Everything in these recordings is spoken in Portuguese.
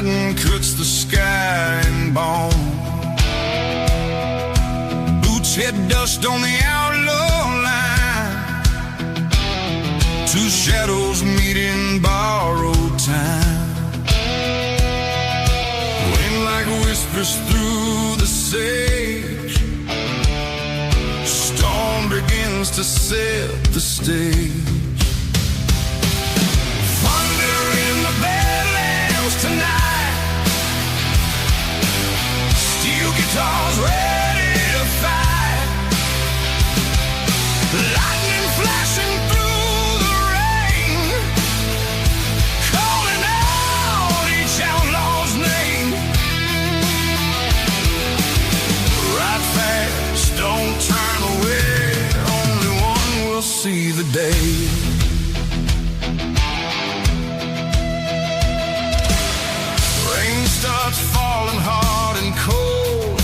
lightning cuts the sky in bone. Boots hit dust on the outlaw line. Two shadows meet in borrowed time. Wind like whispers through the sage. Storm begins to set the stage. Thunder in the Badlands tonight. Steel guitars ready to fight. Lightning flashing through the rain, calling out each outlaw's name. Ride fast, don't turn away. Only one will see the day. Rain starts falling hard and cold.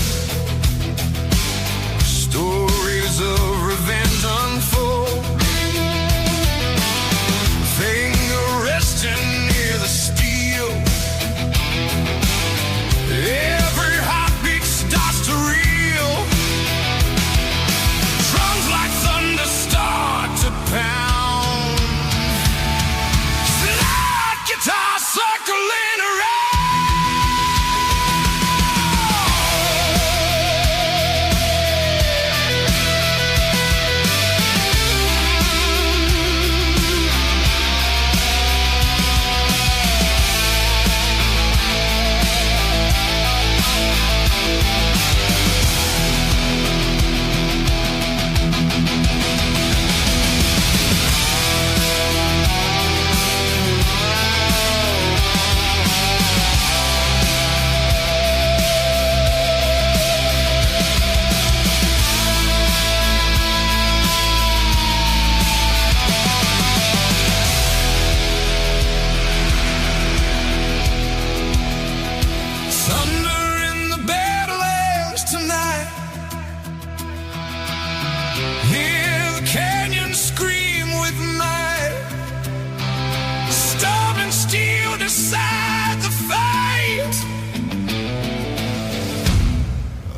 Stories of revenge unfold. Finger resting near the steel. Every heartbeat starts to reel. Drums like thunder start to pound. Slide guitar circling around.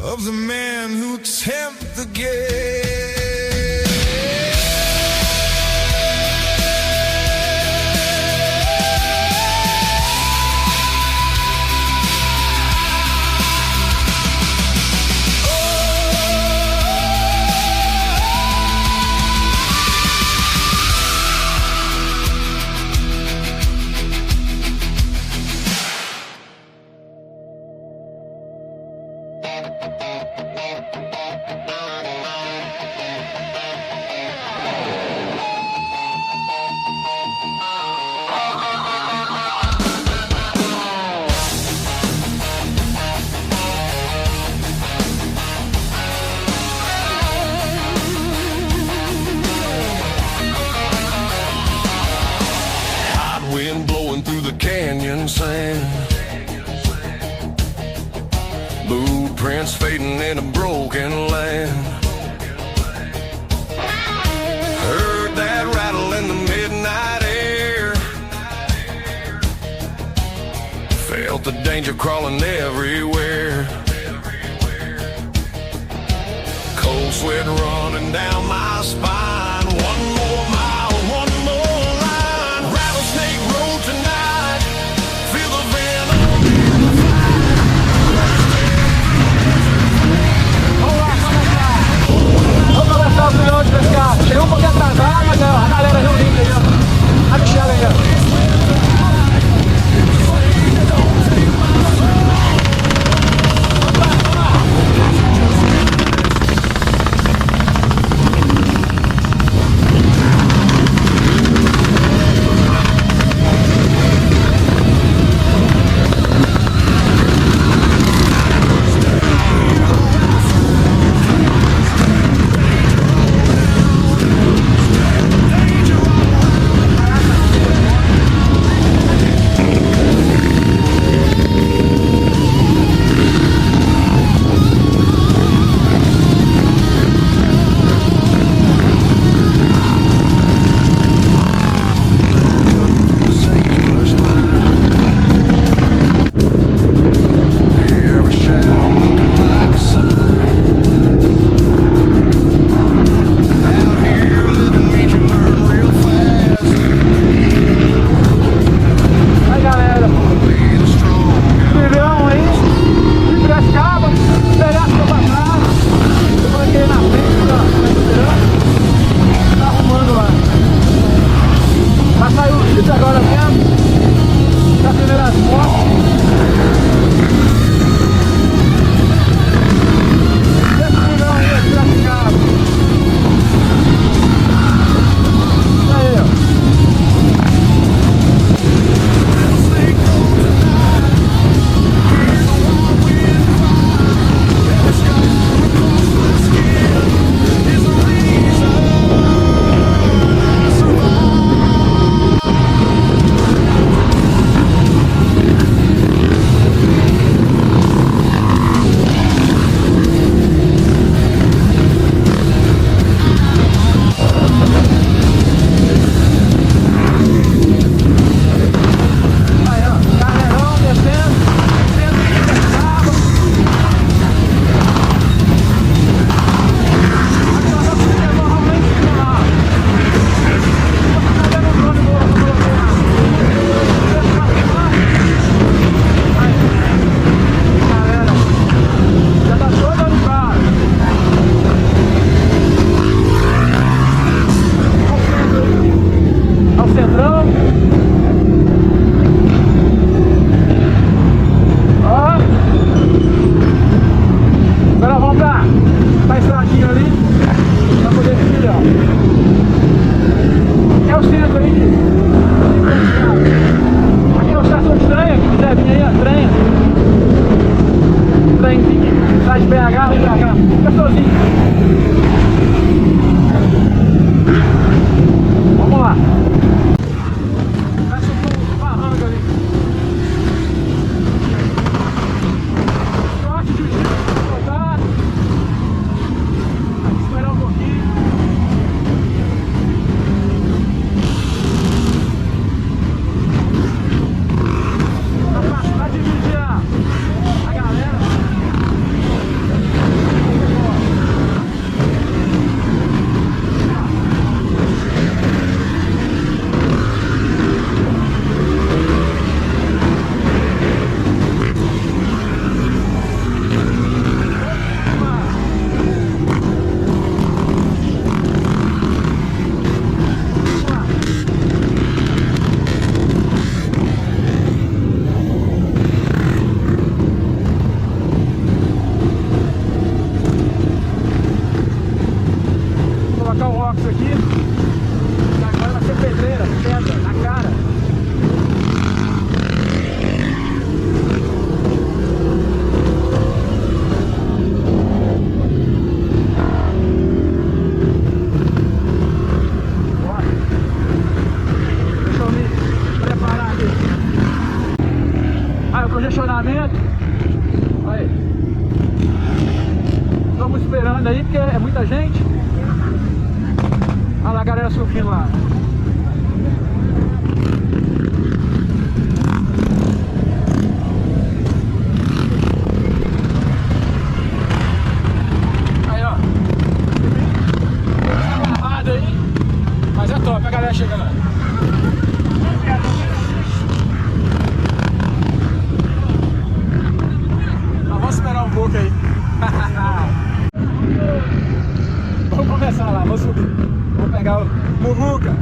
Of the men who tempt the gate. Wind blowing through the canyon sand. Blueprints fading in a broken land. Heard that rattle in the midnight air. Felt the danger crawling everywhere. Cold sweat running down my spine. One more mile, one more line. Rattlesnake road tonight. Feel the venom in the fire. Vamos começar o trilhão de pescar. Chegou um pouquinho atrasado, mas a galera reunida aí, ó. A bichada aí, ó. aí, porque é muita gente. Olha lá a galera surgindo lá. Aí, ó. Tá gravado aí. Mas é top, a galera chegando lá. Vamos esperar um pouco aí. Vamos começar lá, vamos subir. Vou pegar o Muvuca.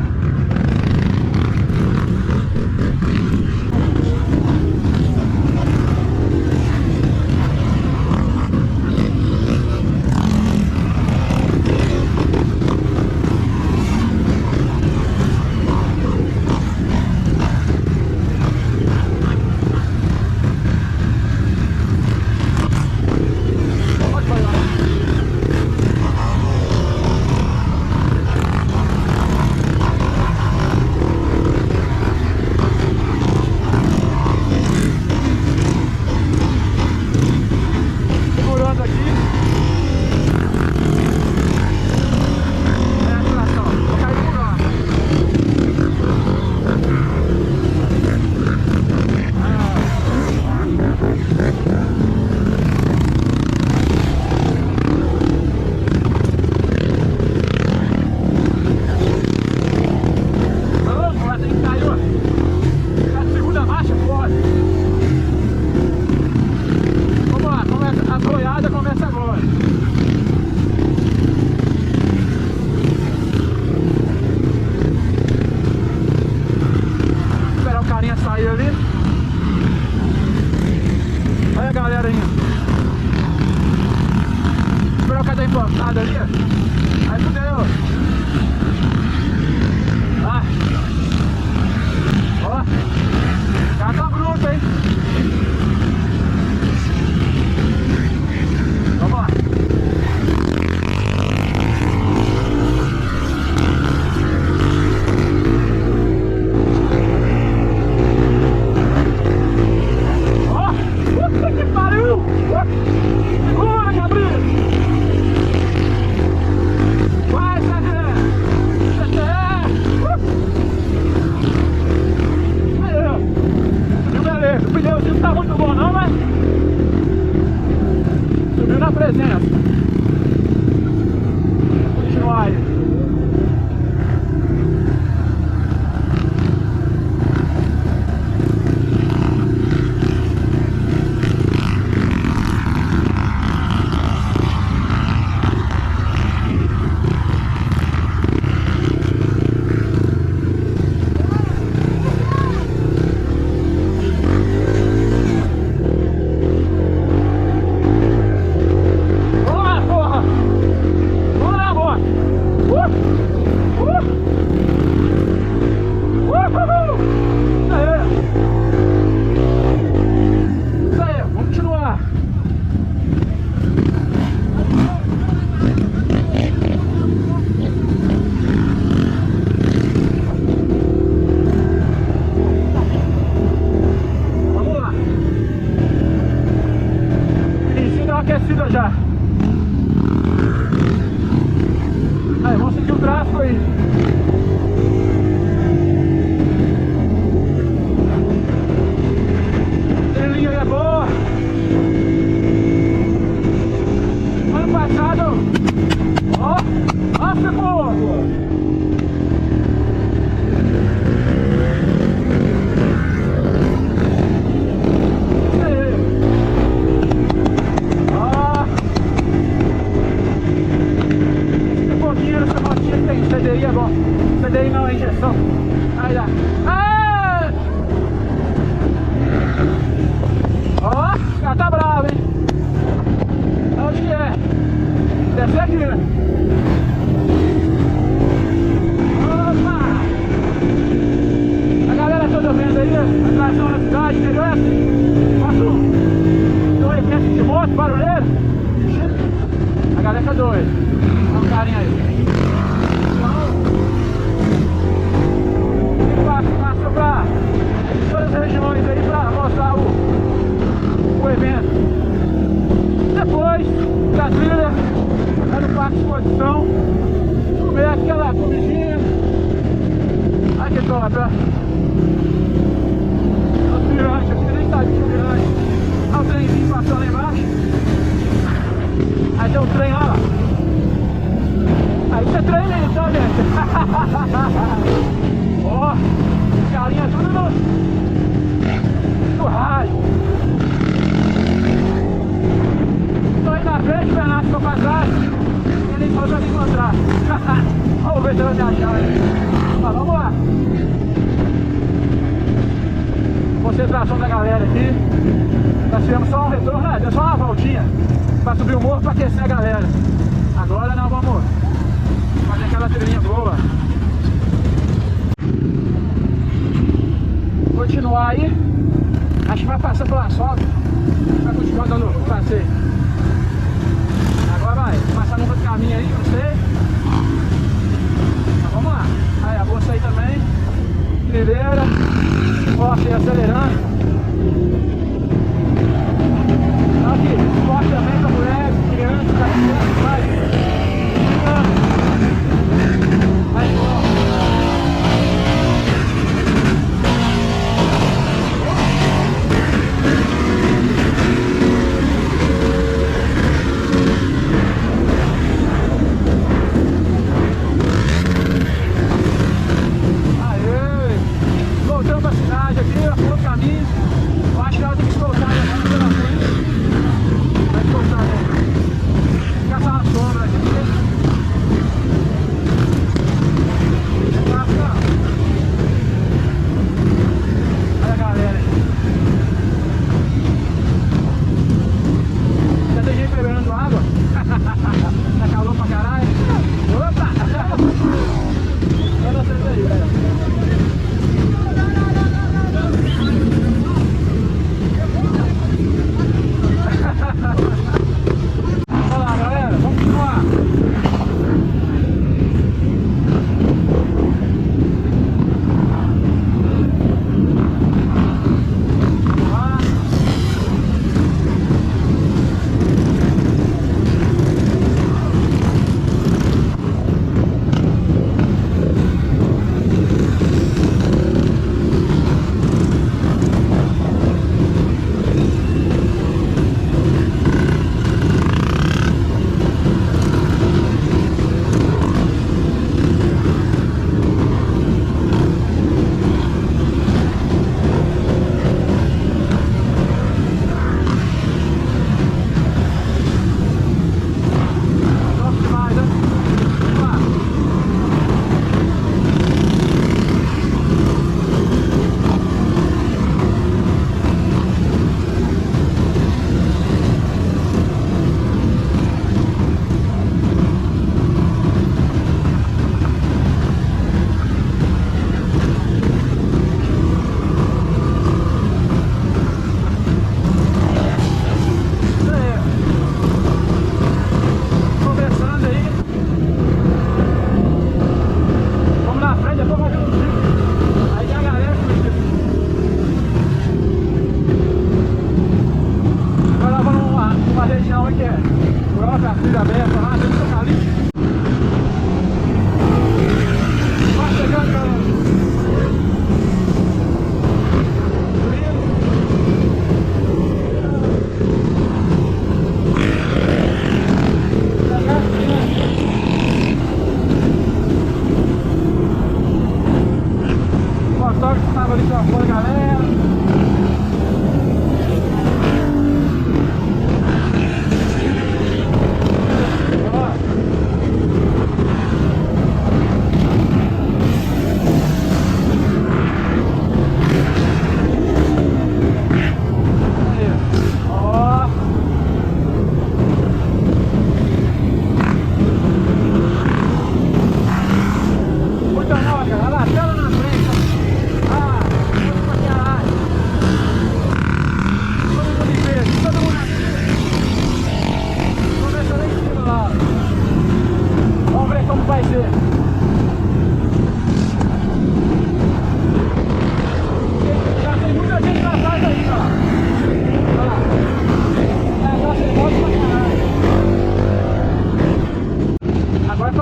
Ali, aí fudeu. Ó, já tá bruto, hein? Vamos lá. Ó, puta que pariu! Segura, Gabriel! O pneuzinho não tá muito bom não, mas subiu na presença. Vou continuar aí. Aquecida já. Aí, vamos seguir o tráfego aí. Trilhinha é boa. Ano passado, ó, ficou. CDI é bom. CDI não é injeção. Aí lá. Ó, já tá bravo, hein? Onde que é? Deve ser aqui, né? Opa! A galera toda vendo aí, a atração na cidade, entendeu? Faço um evento de moto, barulheiro. A galera tá doida. Olha um carinha aí. parque de exposição, comer aquela comidinha. Ai que top, ó. Os mirantes, eu nem sabia que tinha mirante. Olha o trenzinho passando lá embaixo. Aí tem um trem lá. Aí você treina aí, tá, gente? Ó, galinha tudo no rádio. Tô aí na frente, o Bernardo ficou pra trás. Ele falou pra me encontrar. Vamos ver se eu vou me achar aí. Mas vamos lá. Concentração da galera aqui. Nós fizemos só um retorno, né? Deu só uma voltinha pra subir o morro pra aquecer a galera. Agora nós vamos fazer aquela trilhinha boa. Continuar aí. Acho que vai passar pelo asfalto. Vai continuar dando o passeio. Agora vai passar no outro caminho aí, não sei. Mas vamos lá. Aí a bolsa aí também. Trilheira. Forte aí acelerando. Aqui, forte também pra mulheres, crianças, cachorros, vai. Vai,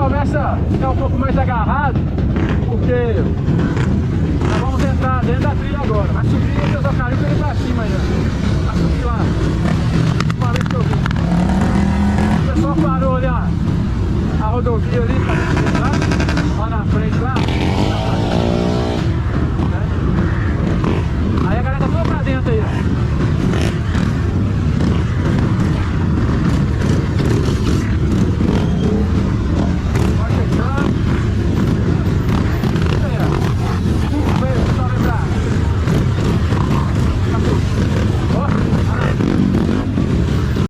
começa a ficar um pouco mais agarrado, porque nós vamos entrar dentro da trilha agora. Vai subir e o carinho pra ele pra cima aí, ó. Vai subir lá. Uma vez que eu vi. O pessoal parou ali a rodovia ali.